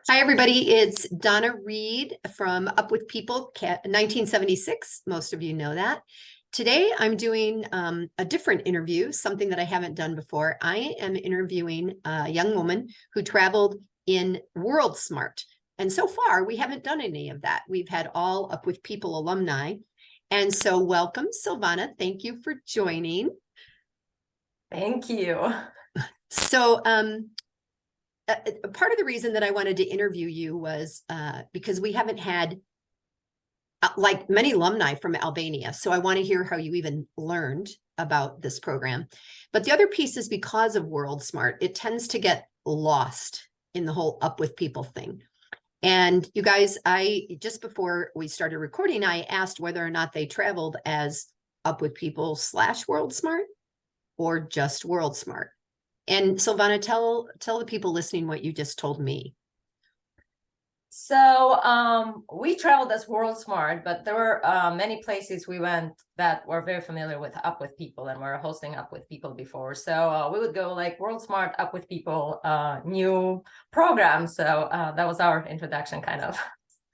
Hi, everybody. It's Donna Reed from Up With People, 1976. Most of you know that. Today, I'm doing a different interview, something that I haven't done before. I am interviewing a young woman who traveled in WorldSmart. And so far, we haven't done any of that. We've had all Up With People alumni. And so welcome, Silvana. Thank you for joining. Thank you. So part of the reason that I wanted to interview you was because we haven't had like many alumni from Albania. So I want to hear how you even learned about this program. But the other piece is because of WorldSmart, it tends to get lost in the whole Up With People thing. And you guys, just before we started recording, I asked whether or not they traveled as Up With People / WorldSmart or just WorldSmart. And Silvana, tell the people listening what you just told me. So we traveled as WorldSmart, but there were many places we went that were very familiar with Up With People and were hosting Up With People before. So we would go like WorldSmart, Up With People, new program. So that was our introduction kind of.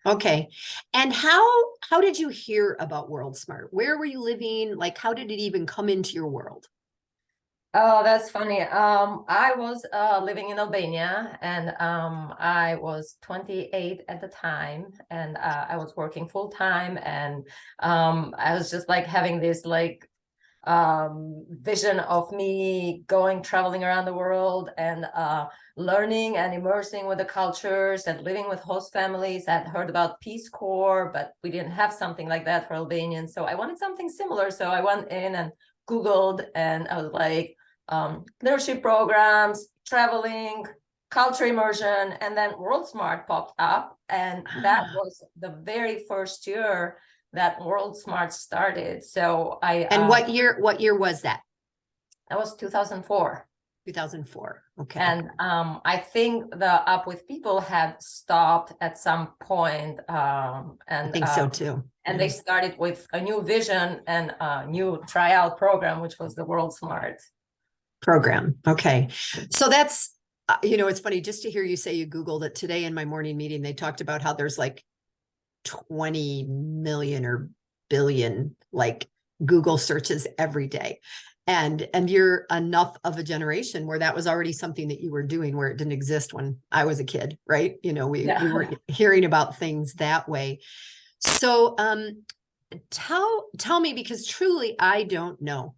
Okay. And how did you hear about WorldSmart? Where were you living? Like, how did it even come into your world? Oh, that's funny. I was living in Albania, and I was 28 at the time, and I was working full time, and I was just like having this vision of me traveling around the world and learning and immersing with the cultures and living with host families. I'd heard about Peace Corps, but we didn't have something like that for Albanians, so I wanted something similar. So I went in and Googled, and I was like, leadership programs, traveling, culture immersion, and then WorldSmart popped up. And that was the very first year that WorldSmart started. So And what year was that? That was 2004. 2004. Okay. And I think the Up With People had stopped at some point. And I think so too. And they started with a new vision and a new tryout program, which was the WorldSmart program. Okay. So that's, it's funny just to hear you say you Googled it today in my morning meeting. They talked about how there's like 20 million or billion like Google searches every day. And you're enough of a generation where that was already something that you were doing where it didn't exist when I was a kid, right? We were hearing about things that way. So tell me, because truly I don't know.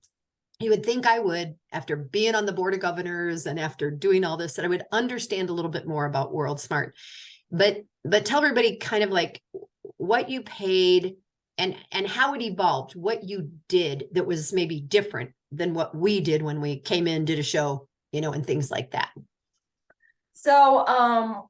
You would think I would, after being on the board of governors and after doing all this, that I would understand a little bit more about WorldSmart. But tell everybody kind of like what you paid and how it evolved, what you did that was maybe different than what we did when we came in, did a show, and things like that. So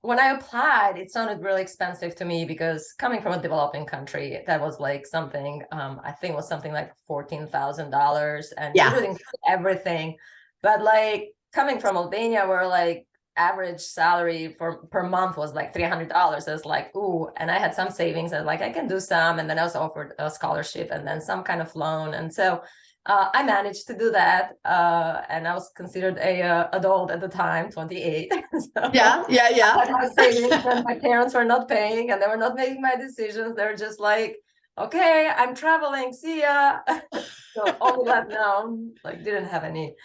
when I applied, it sounded really expensive to me because coming from a developing country, that was like something, I think was something like $14,000, and it would include everything. But like coming from Albania, where like average salary per month was like $300. I was like, ooh, and I had some savings. I was like, I can do some. And then I was offered a scholarship and then some kind of loan. And so I managed to do that, and I was considered a adult at the time, 28. So yeah. I was savings, and my parents were not paying, and they were not making my decisions. They were just like, "Okay, I'm traveling. See ya." So all that now, like, didn't have any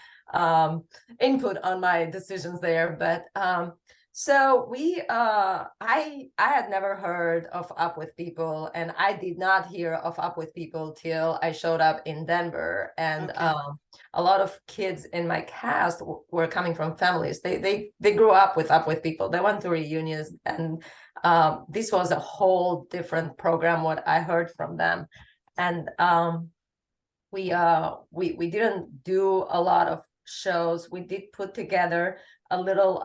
input on my decisions there, but so I had never heard of Up With People, and I did not hear of Up With People till I showed up in Denver. And a lot of kids in my cast were coming from families. They grew up with Up With People. They went to reunions, and this was a whole different program, what I heard from them. And we didn't do a lot of shows. We did put together a little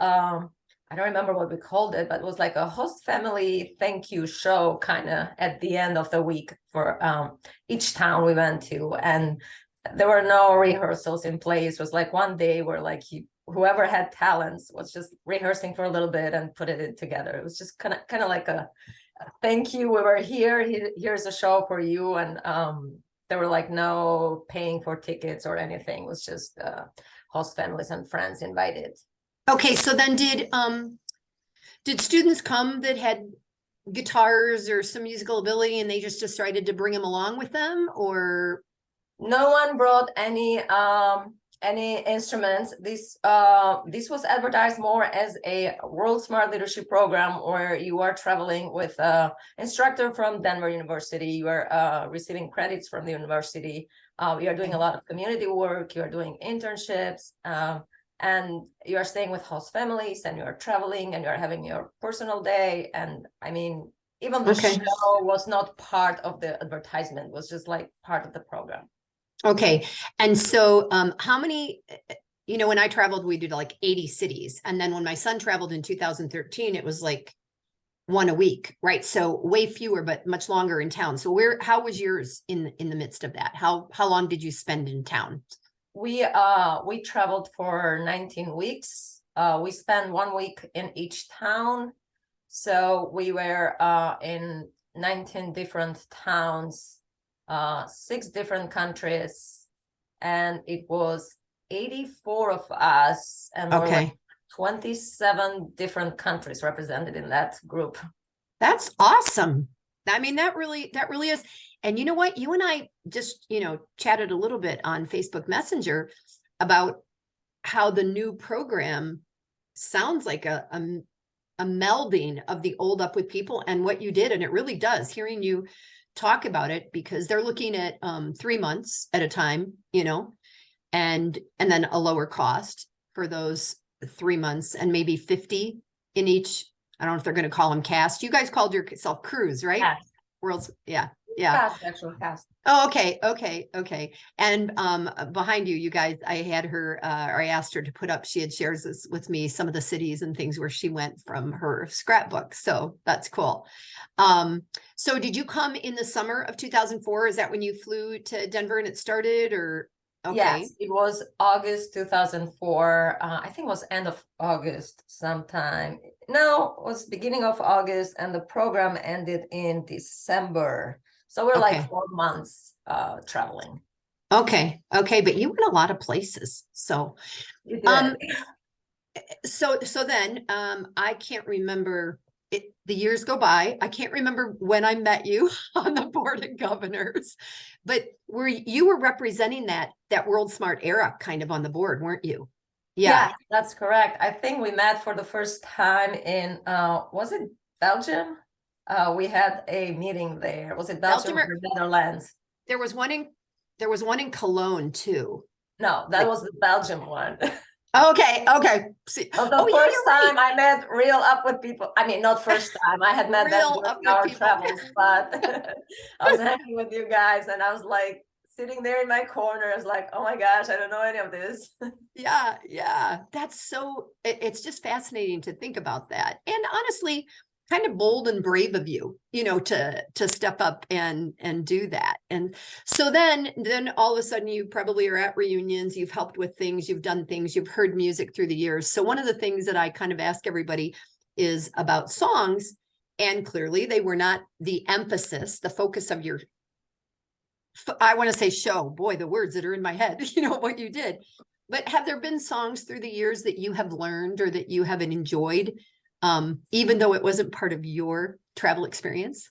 I don't remember what we called it, but it was like a host family thank you show kind of at the end of the week for each town we went to. And there were no rehearsals in place. It was like one day where like whoever had talents was just rehearsing for a little bit and put it together. It was just kind of like a thank you. We were here. Here's a show for you. And there were like no paying for tickets or anything. It was just host families and friends invited. Okay, so then Did students come that had guitars or some musical ability and they just decided to bring them along with them, or? No one brought any instruments. This was advertised more as a WorldSmart leadership program where you are traveling with an instructor from Denver University. You are receiving credits from the university. You are doing a lot of community work. You are doing internships, and you are staying with host families, and you are traveling, and you are having your personal day. And I mean, even the show was not part of the advertisement. It was just like part of the program. Okay. And so how many, when I traveled, we did like 80 cities. And then when my son traveled in 2013, it was like one a week, right? So way fewer, but much longer in town. So how was yours in the midst of that? How long did you spend in town? We traveled for 19 weeks. We spent 1 week in each town. So we were in 19 different towns, 6 different countries, and it was 84 of us, and we're like 27 different countries represented in that group. That's awesome. I mean, that really is. And you know what? You and I just, chatted a little bit on Facebook Messenger about how the new program sounds like a melding of the old Up With People and what you did. And it really does, hearing you talk about it, because they're looking at 3 months at a time, and then a lower cost for those 3 months, and maybe 50 in each. I don't know if they're going to call them cast. You guys called yourself cruise, right? Yes. Yeah. Actual cast. Oh, okay. And behind you guys, I had her, or I asked her to put up, she had shares this with me, some of the cities and things where she went from her scrapbook. So that's cool. So did you come in the summer of 2004? Is that when you flew to Denver and it started, or? Okay. Yes, it was August 2004. I think it was end of August sometime. No, it was beginning of August, and the program ended in December. So we're like 4 months traveling. Okay. But you went a lot of places. So, so then I can't remember it. The years go by. I can't remember when I met you on the board of governors, but you were representing that WorldSmart era kind of on the board, weren't you? Yeah, that's correct. I think we met for the first time in was it Belgium? We had a meeting there. Was it Belgium or Netherlands? There was one in Cologne too. No, that was the Belgium one. Okay. See, the first time I met real Up With People. I mean, not first time. I had met them during our travels, but I was hanging with you guys, and I was like sitting there in my corner. I was like, oh my gosh, I don't know any of this. Yeah. That's so. It's just fascinating to think about that, and honestly, kind of bold and brave of you, to step up and do that. And so then all of a sudden you probably are at reunions, you've helped with things, you've done things, you've heard music through the years. So one of the things that I kind of ask everybody is about songs, and clearly they were not the emphasis, the focus of your, I want to say show, boy, the words that are in my head, what you did. But have there been songs through the years that you have learned or that you haven't enjoyed, even though it wasn't part of your travel experience?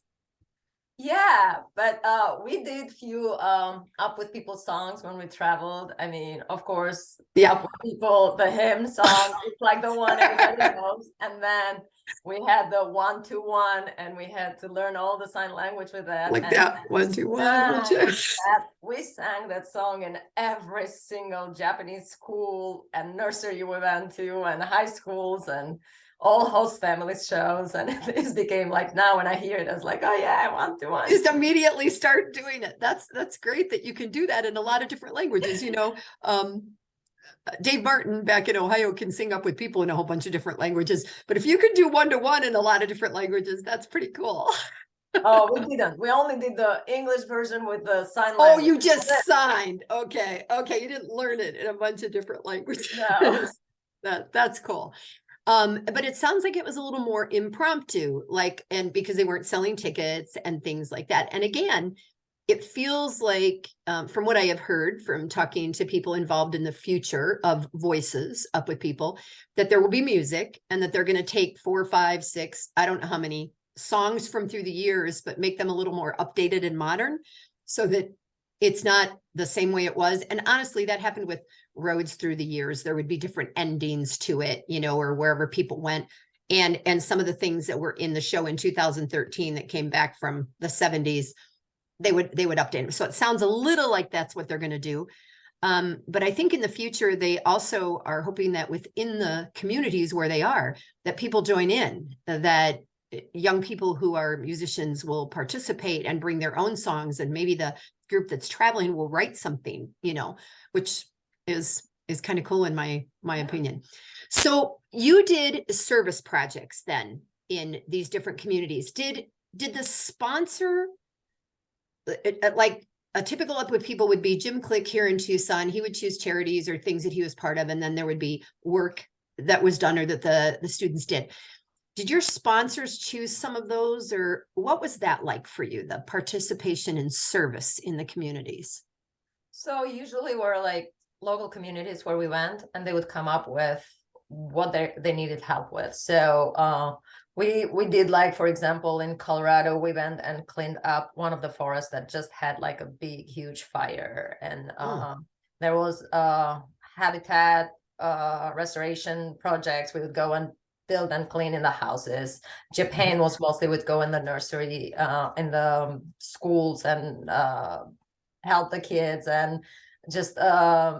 Yeah, but we did few Up With People songs when we traveled. I mean, of course, Up With People, the hymn song, it's like the one everybody knows. And then we had the 1-2-1, and we had to learn all the sign language with that. Like that 1-2-1. We sang that song in every single Japanese school and nursery we went to, and high schools, and all host families shows. And this became like, now when I hear it, I was like, oh yeah, I want to. Just immediately start doing it. That's great that you can do that in a lot of different languages. Dave Martin back in Ohio can sing Up With People in a whole bunch of different languages, but if you could do 1-to-1 in a lot of different languages, that's pretty cool. Oh, we didn't. We only did the English version with the sign language. Oh, you just signed. Okay. You didn't learn it in a bunch of different languages. No. That's cool. But it sounds like it was a little more impromptu, and because they weren't selling tickets and things like that. And again, it feels like, from what I have heard from talking to people involved in the future of Voices Up with People, that there will be music and that they're going to take 4, 5, 6, I don't know how many songs from through the years, but make them a little more updated and modern so that it's not the same way it was. And honestly, that happened with Roads through the years. There would be different endings to it, you know, or wherever people went. And some of the things that were in the show in 2013 that came back from the 70s, they would update. So it sounds a little like that's what they're going to do. But I think in the future, they also are hoping that within the communities where they are, that people join in, that young people who are musicians will participate and bring their own songs, and maybe the group that's traveling will write something, you know, which is kind of cool in my opinion. So you did service projects then in these different communities. Did the sponsor, like a typical Up With People would be Jim Click here in Tucson, he would choose charities or things that he was part of, and then there would be work that was done or that the students did. Did your sponsors choose some of those, or what was that like for you, the participation and service in the communities? So usually we're like local communities where we went, and they would come up with what they needed help with. So we did, like, for example, in Colorado, we went and cleaned up one of the forests that just had like a big, huge fire. And there was habitat restoration projects. We would go and build and clean in the houses. Japan was mostly would go in the nursery, in the schools, and help the kids and just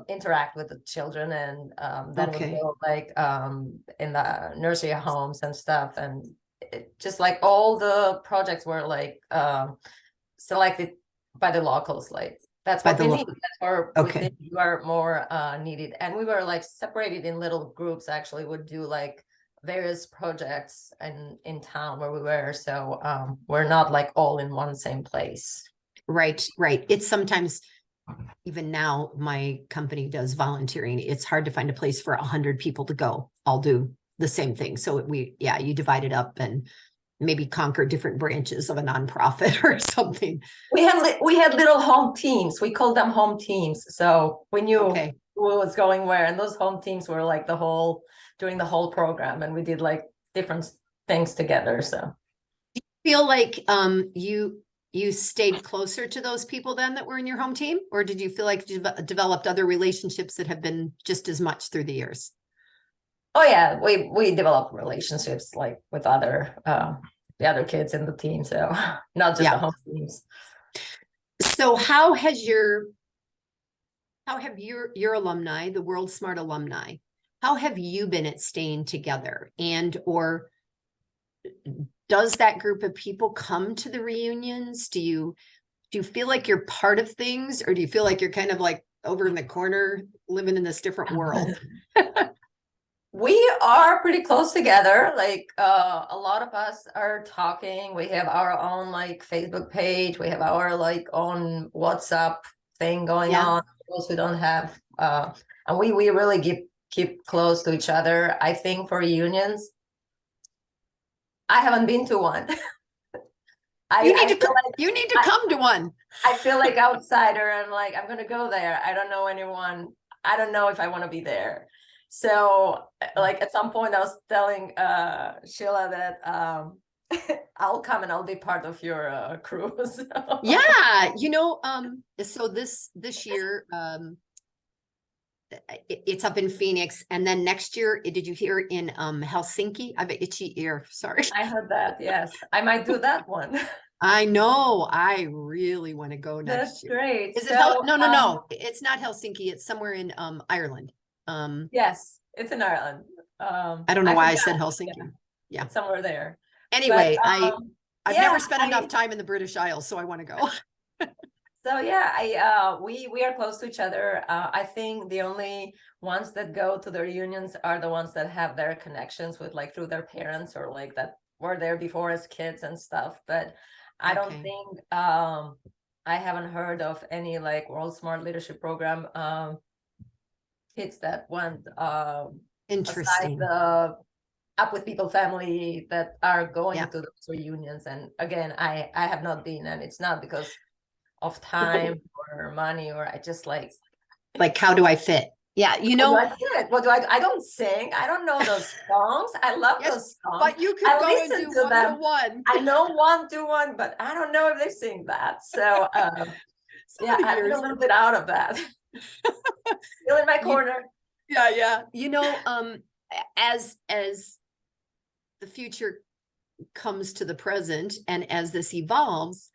interact with the children, and then we go like in the nursery homes and stuff. And just like all the projects were like selected by the locals, like that's what we need. That's where we think you are more needed. And we were like separated in little groups, actually would do like various projects in town where we were. So we're not like all in one same place. Right. It's sometimes, even now, my company does volunteering. It's hard to find a place for 100 people to go. I'll do the same thing. So you divide it up and maybe conquer different branches of a nonprofit or something. We had little home teams. We called them home teams. So we knew who was going where. And those home teams were like during the whole program. And we did like different things together. So do you feel like you stayed closer to those people then that were in your home team? Or did you feel like you developed other relationships that have been just as much through the years? Oh yeah, we developed relationships like with the other kids in the team. So not just the home teams. So how have your alumni, the WorldSmart alumni, how have you been at staying together? And or does that group of people come to the reunions? Do you feel like you're part of things, or do you feel like you're kind of like over in the corner living in this different world? We are pretty close together. Like a lot of us are talking. We have our own like Facebook page. We have our like own WhatsApp thing going on. Those who don't have, and we really keep close to each other. I think for reunions, I haven't been to one. You need to come to one. I feel like outsider, and like I'm gonna go there. I don't know anyone. I don't know if I want to be there. So like at some point I was telling Sheila that I'll come and I'll be part of your crew. So. Yeah, so this year it's up in Phoenix, and then next year, did you hear in Helsinki? I have an itchy ear, sorry. I heard that, yes. I might do that one. I know, I really want to go next year. That's great. Is it no, it's not Helsinki, it's somewhere in Ireland. Yes, it's in Ireland. I don't know why I said Helsinki. Yeah. It's somewhere there. Anyway, but, I've never spent enough time in the British Isles, so I want to go. So yeah, we are close to each other. I think the only ones that go to the reunions are the ones that have their connections with like through their parents, or like that were there before as kids and stuff. But I don't think I haven't heard of any like WorldSmart leadership program kids that went interesting the Up With People family that are going to those reunions. And again, I have not been, and it's not because of time or money, or I just like how do I fit? Yeah, you know, what do I don't sing. I don't know those songs. I love yes, those songs. but you could I go and listen do to one them. to one. I know one to one, but I don't know if they sing that. So yeah, I've been a little bit out of that. Still in my corner. Yeah. You know, as the future comes to the present and as this evolves,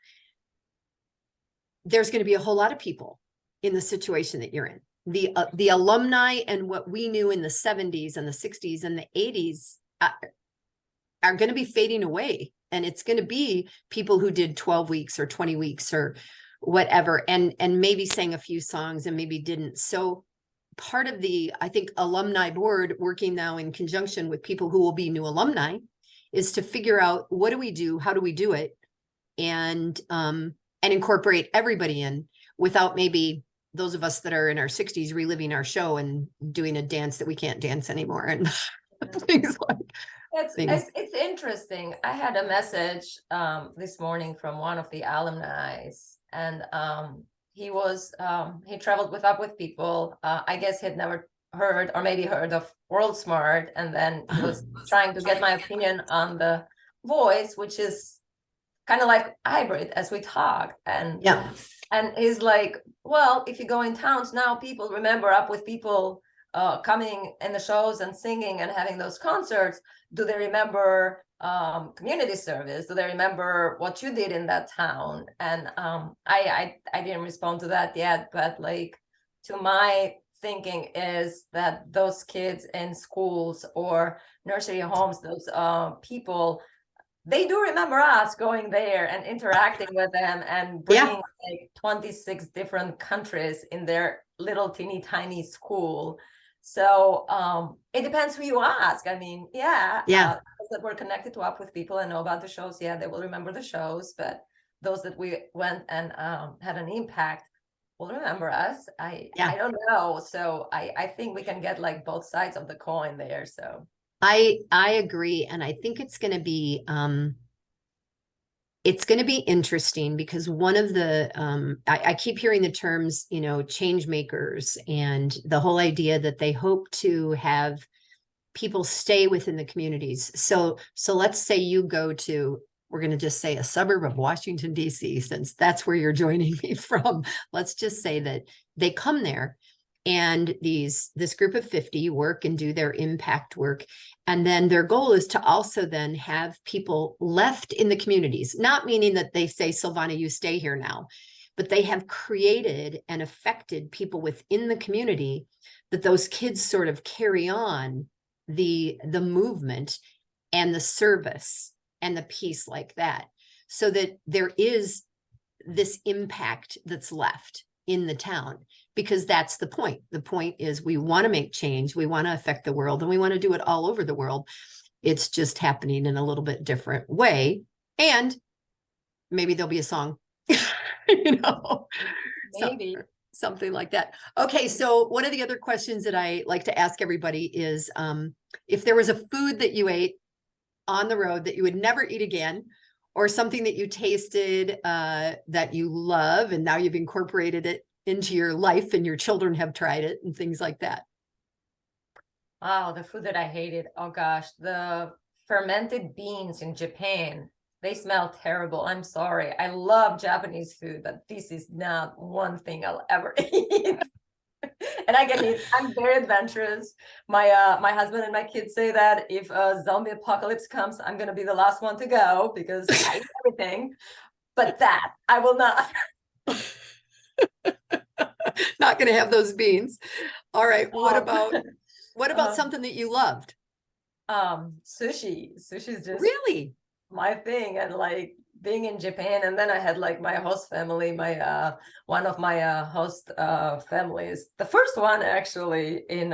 there's going to be a whole lot of people in the situation that you're in. The alumni and what we knew in the 70s and the 60s and the 80s are going to be fading away. And it's going to be people who did 12 weeks or 20 weeks or whatever, and maybe sang a few songs and maybe didn't. So part of the, I think, alumni board, working now in conjunction with people who will be new alumni, is to figure out, what do we do? How do we do it? And incorporate everybody in, without maybe those of us that are in our 60s reliving our show and doing a dance that we can't dance anymore and things like it's interesting. I had a message this morning from one of the alumni, and he traveled with people. I guess he'd never heard, or maybe heard, of WorldSmart, and then he was trying to get my opinion on the voice, which is kind of like hybrid, as we talked. And yeah. And he's like, well, if you go in towns now, people remember Up With People coming in the shows and singing and having those concerts. Do they remember community service? Do they remember what you did in that town? And I didn't respond to that yet, but like, to my thinking is that those kids in schools or nursery homes, those people, they do remember us going there and interacting with them and bringing like 26 different countries in their little teeny tiny school. So it depends who you ask. I mean, those that were connected to Up With People and know about the shows, they will remember the shows. But those that we went and had an impact will remember us. I don't know. So I think we can get like both sides of the coin there. So I agree. And I think it's going to be interesting, because one of the, I keep hearing the terms, change makers, and the whole idea that they hope to have people stay within the communities. So let's say you go to, we're going to just say, a suburb of Washington, D.C., since that's where you're joining me from. Let's just say that they come there, and this group of 50 work and do their impact work. And then their goal is to also then have people left in the communities, not meaning that they say, Silvana, you stay here now, but they have created and affected people within the community, that those kids sort of carry on the movement and the service and the piece like that, so that there is this impact that's left in the town. Because that's the point. The point is, we want to make change, we want to affect the world, and we want to do it all over the world. It's just happening in a little bit different way. And maybe there'll be a song, maybe something like that. Okay, so one of the other questions that I like to ask everybody is, if there was a food that you ate on the road that you would never eat again, or something that you tasted that you love, and now you've incorporated it into your life and your children have tried it and things like that. Oh, the food that I hated. Oh gosh, the fermented beans in Japan. They smell terrible. I'm sorry. I love Japanese food, but this is not one thing I'll ever eat. And I'm very adventurous. My husband and my kids say that if a zombie apocalypse comes, I'm gonna be the last one to go, because I eat everything. But that I will not. Not going to have those beans. All right. What about something that you loved? Sushi. Sushi is just really my thing. And like being in Japan, and then I had like my host family, one of my host families, the first one actually in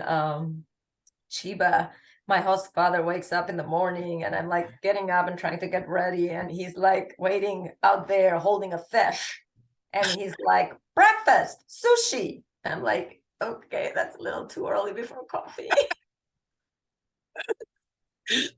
Chiba. My host father wakes up in the morning, and I'm like getting up and trying to get ready, and he's like waiting out there holding a fish. And he's like, breakfast, sushi. I'm like, okay, that's a little too early before coffee.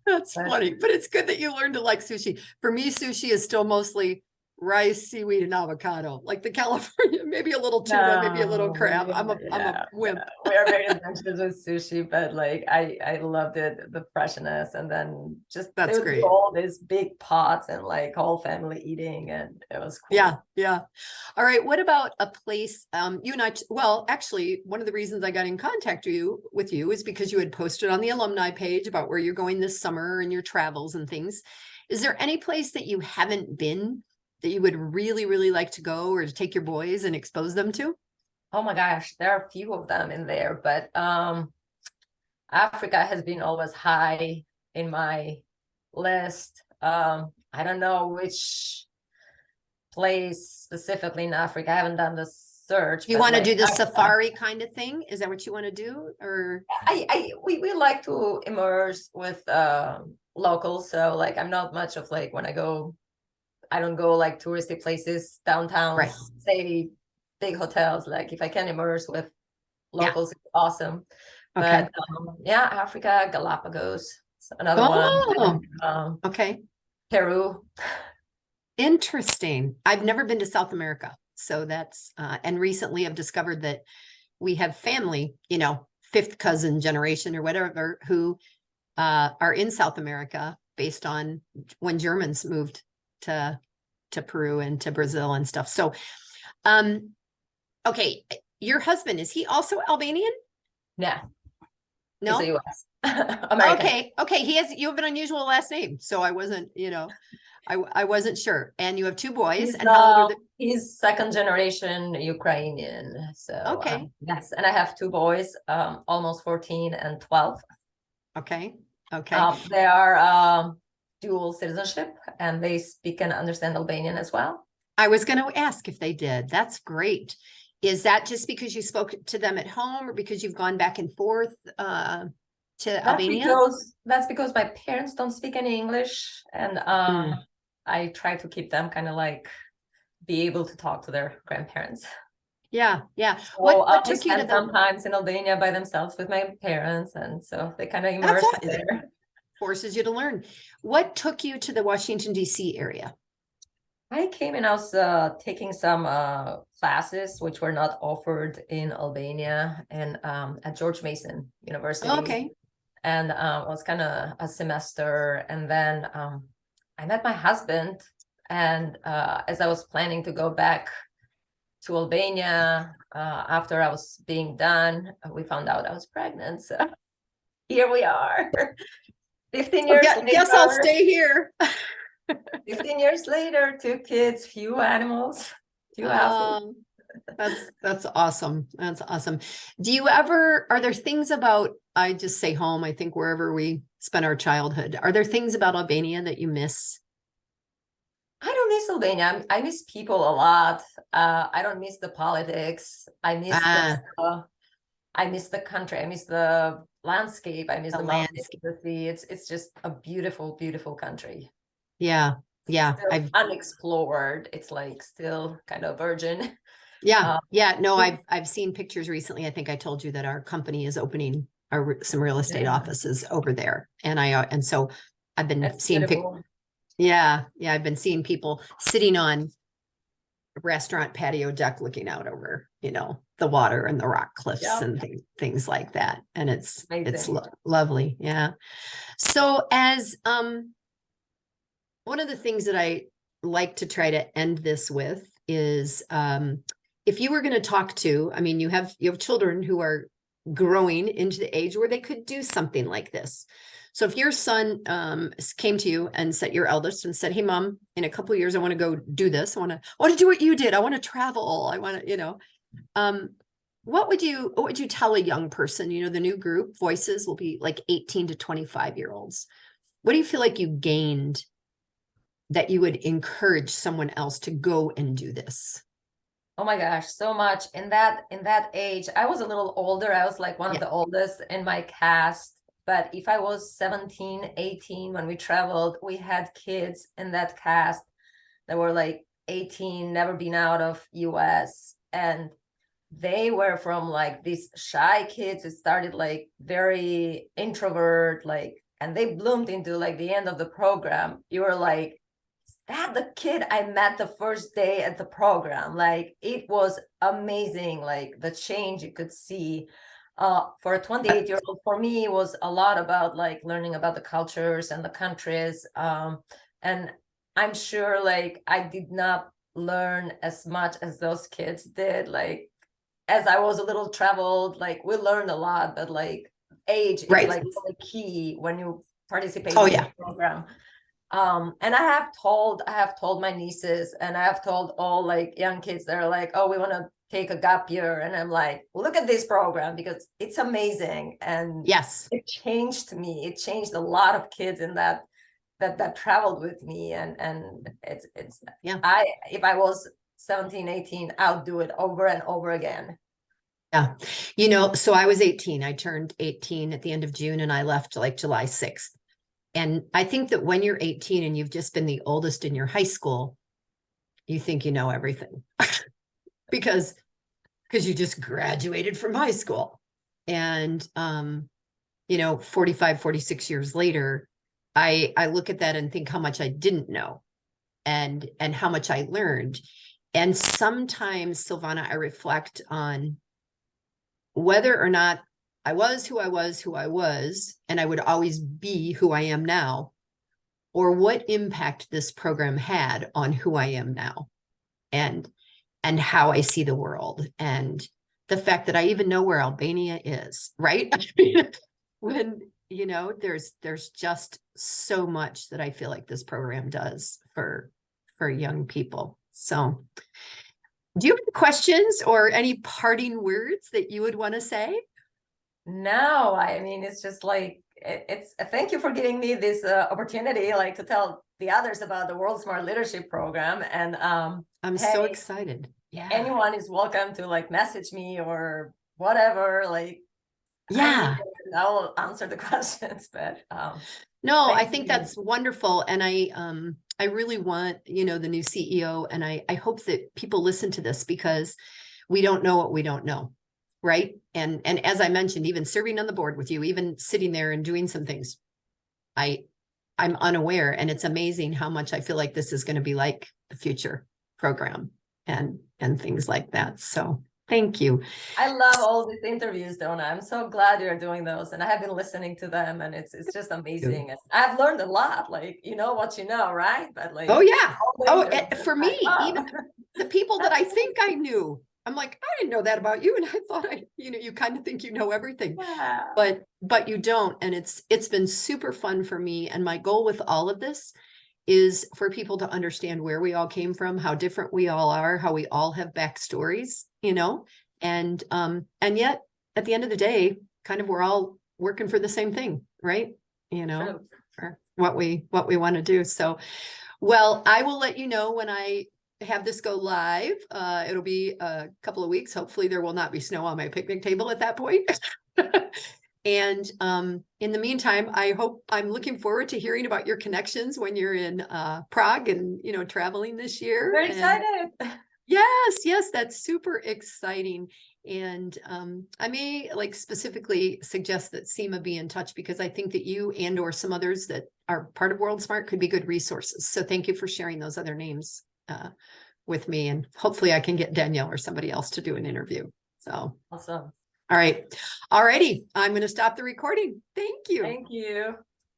That's funny, but it's good that you learned to like sushi. For me, sushi is still mostly rice, seaweed, and avocado, like the California, maybe a little tuna, maybe a little No, crab. I'm a yeah, wimp. we are very adventurous with sushi, but like I loved it, the freshness, and then just they That's would do great. all these big pots and like whole family eating, and it was Yeah, cool. yeah. All right. What about a place? You and I, well, actually, one of the reasons I got in contact with you is because you had posted on the alumni page about where you're going this summer and your travels and things. Is there any place that you haven't been that you would really, really like to go or to take your boys and expose them to? Oh my gosh, there are a few of them in there, but Africa has been always high in my list. I don't know which place specifically in Africa. I haven't done the search, Do you but want to like do the safari kind of thing? Is that what you want to do? Or we like to immerse with locals. So like I'm not much of like when I go, I don't go like touristy places, downtowns, right. say big hotels. Like if I can immerse with Yeah. locals, it's awesome. Okay. But yeah, Africa, Galapagos, another one. Oh, And, okay. Peru. Interesting. I've never been to South America. So that's, and recently I've discovered that we have family, fifth cousin generation or whatever, who are in South America based on when Germans moved to Peru and to Brazil and stuff. So, okay, your husband, is he also Albanian? Yeah, he's a No? US American. Okay. You have an unusual last name. So I wasn't, I wasn't sure. And you have two boys, and how old are they? He's second generation Ukrainian. So Okay. yes, and I have two boys, almost 14 and 12. Okay. Okay. They are dual citizenship, and they speak and understand Albanian as well. I was going to ask if they did. That's great. Is that just because you spoke to them at home or because you've gone back and forth to Albania? That's because my parents don't speak any English, and I try to keep them kind of like be able to talk to their grandparents. Yeah, yeah. So What we took you to spend sometimes in Albania by themselves with my parents, and so they kind of That's immerse me awesome. there. Forces you to learn. What took you to the Washington, D.C. area? I came and I was taking some classes which were not offered in Albania and at George Mason University. Okay. And it was kind of a semester. And then I met my husband. And as I was planning to go back to Albania after I was being done, we found out I was pregnant. So here we are. 15 years later. Guess I'll stay here. 15 years later, two kids, few animals, few houses. That's awesome. That's awesome. Are there things about, I just say home, I think wherever we spent our childhood, are there things about Albania that you miss? I don't miss Albania. I miss people a lot. I don't miss the politics. I miss I miss the country. I miss the landscape. I miss the landscape, the sea. It's just a beautiful, beautiful country. Yeah. Yeah. Still unexplored. It's like still kind of virgin. Yeah. Yeah. No, I've seen pictures recently. I think I told you that our company is opening some real estate offices over there. And so I've been seeing I've been seeing people sitting on a restaurant patio deck looking out over, the water and the rock cliffs and things like that. And it's lovely. Yeah. So as one of the things that I like to try to end this with is if you were going to talk to, I mean, you have children who are growing into the age where they could do something like this. So if your son came to you and said, your eldest, and said, "Hey, Mom, in a couple of years, I want to go do this. I want to do what you did. I want to travel. I want to, what would you tell a young person? The new group Voices will be like 18 to 25-year-olds. What do you feel like you gained that you would encourage someone else to go and do this? Oh my gosh, so much. In that age, I was a little older. I was like one of the oldest in my cast. But if I was 17, 18, when we traveled, we had kids in that cast that were like 18, never been out of US. And they were from like these shy kids who started like very introvert, and they bloomed into like the end of the program. You were like that the kid I met the first day at the program, like it was amazing, like the change you could see. For a 28-year-old, for me, it was a lot about like learning about the cultures and the countries. And I'm sure like I did not learn as much as those kids did. Like as I was a little traveled, like we learned a lot, but like age is Right. like really key when you participate Oh, in yeah. this program. And I have told my nieces, and I have told all like young kids that are like, oh, we want to take a gap year. And I'm like, look at this program because it's amazing. And Yes. it changed me. It changed a lot of kids in that traveled with me. And it's Yeah. if I was 17, 18, I'll do it over and over again. Yeah. You know, so I was 18. I turned 18 at the end of June and I left like July 6th. And I think that when you're 18 and you've just been the oldest in your high school, you think you know everything because you just graduated from high school. And you know, 45, 46 years later, I look at that and think how much I didn't know and how much I learned. And sometimes, Silvana, I reflect on whether or not I was who I was, and I would always be who I am now, or what impact this program had on who I am now and how I see the world, and the fact that I even know where Albania is, right? When, you know, there's just so much that I feel like this program does for young people. So do you have any questions or any parting words that you would want to say? No, I mean, it's just like it's thank you for giving me this opportunity, like to tell the others about the WorldSmart leadership program. And I'm hey, so excited. Yeah. anyone is welcome to like message me or whatever. Like I'm here Yeah. and I will answer the questions. But No, I thank think you. that's wonderful. And I really want, you know, the new CEO, and I hope that people listen to this because we don't know what we don't know. Right. And as I mentioned, even serving on the board with you, even sitting there and doing some things, I'm unaware. And it's amazing how much I feel like this is going to be like the future program and things like that. So thank you. I love all these interviews, Donna. I'm so glad you're doing those, and I have been listening to them, and it's just amazing. And I've learned a lot. Like you know what you know, right? But like, Oh yeah. Oh, for me, like, oh. even the people that I think I knew, I'm like, I didn't know that about you, and I thought you know, you kind of think you know everything, Yeah. but you don't. And it's been super fun for me. And my goal with all of this is for people to understand where we all came from, how different we all are, how we all have backstories, you know, and yet at the end of the day, kind of we're all working for the same thing, right? You know, True. for what we want to do. So, well, I will let you know when I have this go live. It'll be a couple of weeks. Hopefully there will not be snow on my picnic table at that point. And in the meantime, I'm looking forward to hearing about your connections when you're in Prague and, you know, traveling this year. Very excited. Yes, that's super exciting. And I may like specifically suggest that SEMA be in touch because I think that you and or some others that are part of WorldSmart could be good resources. So thank you for sharing those other names with me. And hopefully I can get Danielle or somebody else to do an interview. So Awesome. all right. All righty. I'm going to stop the recording. Thank you. Thank you.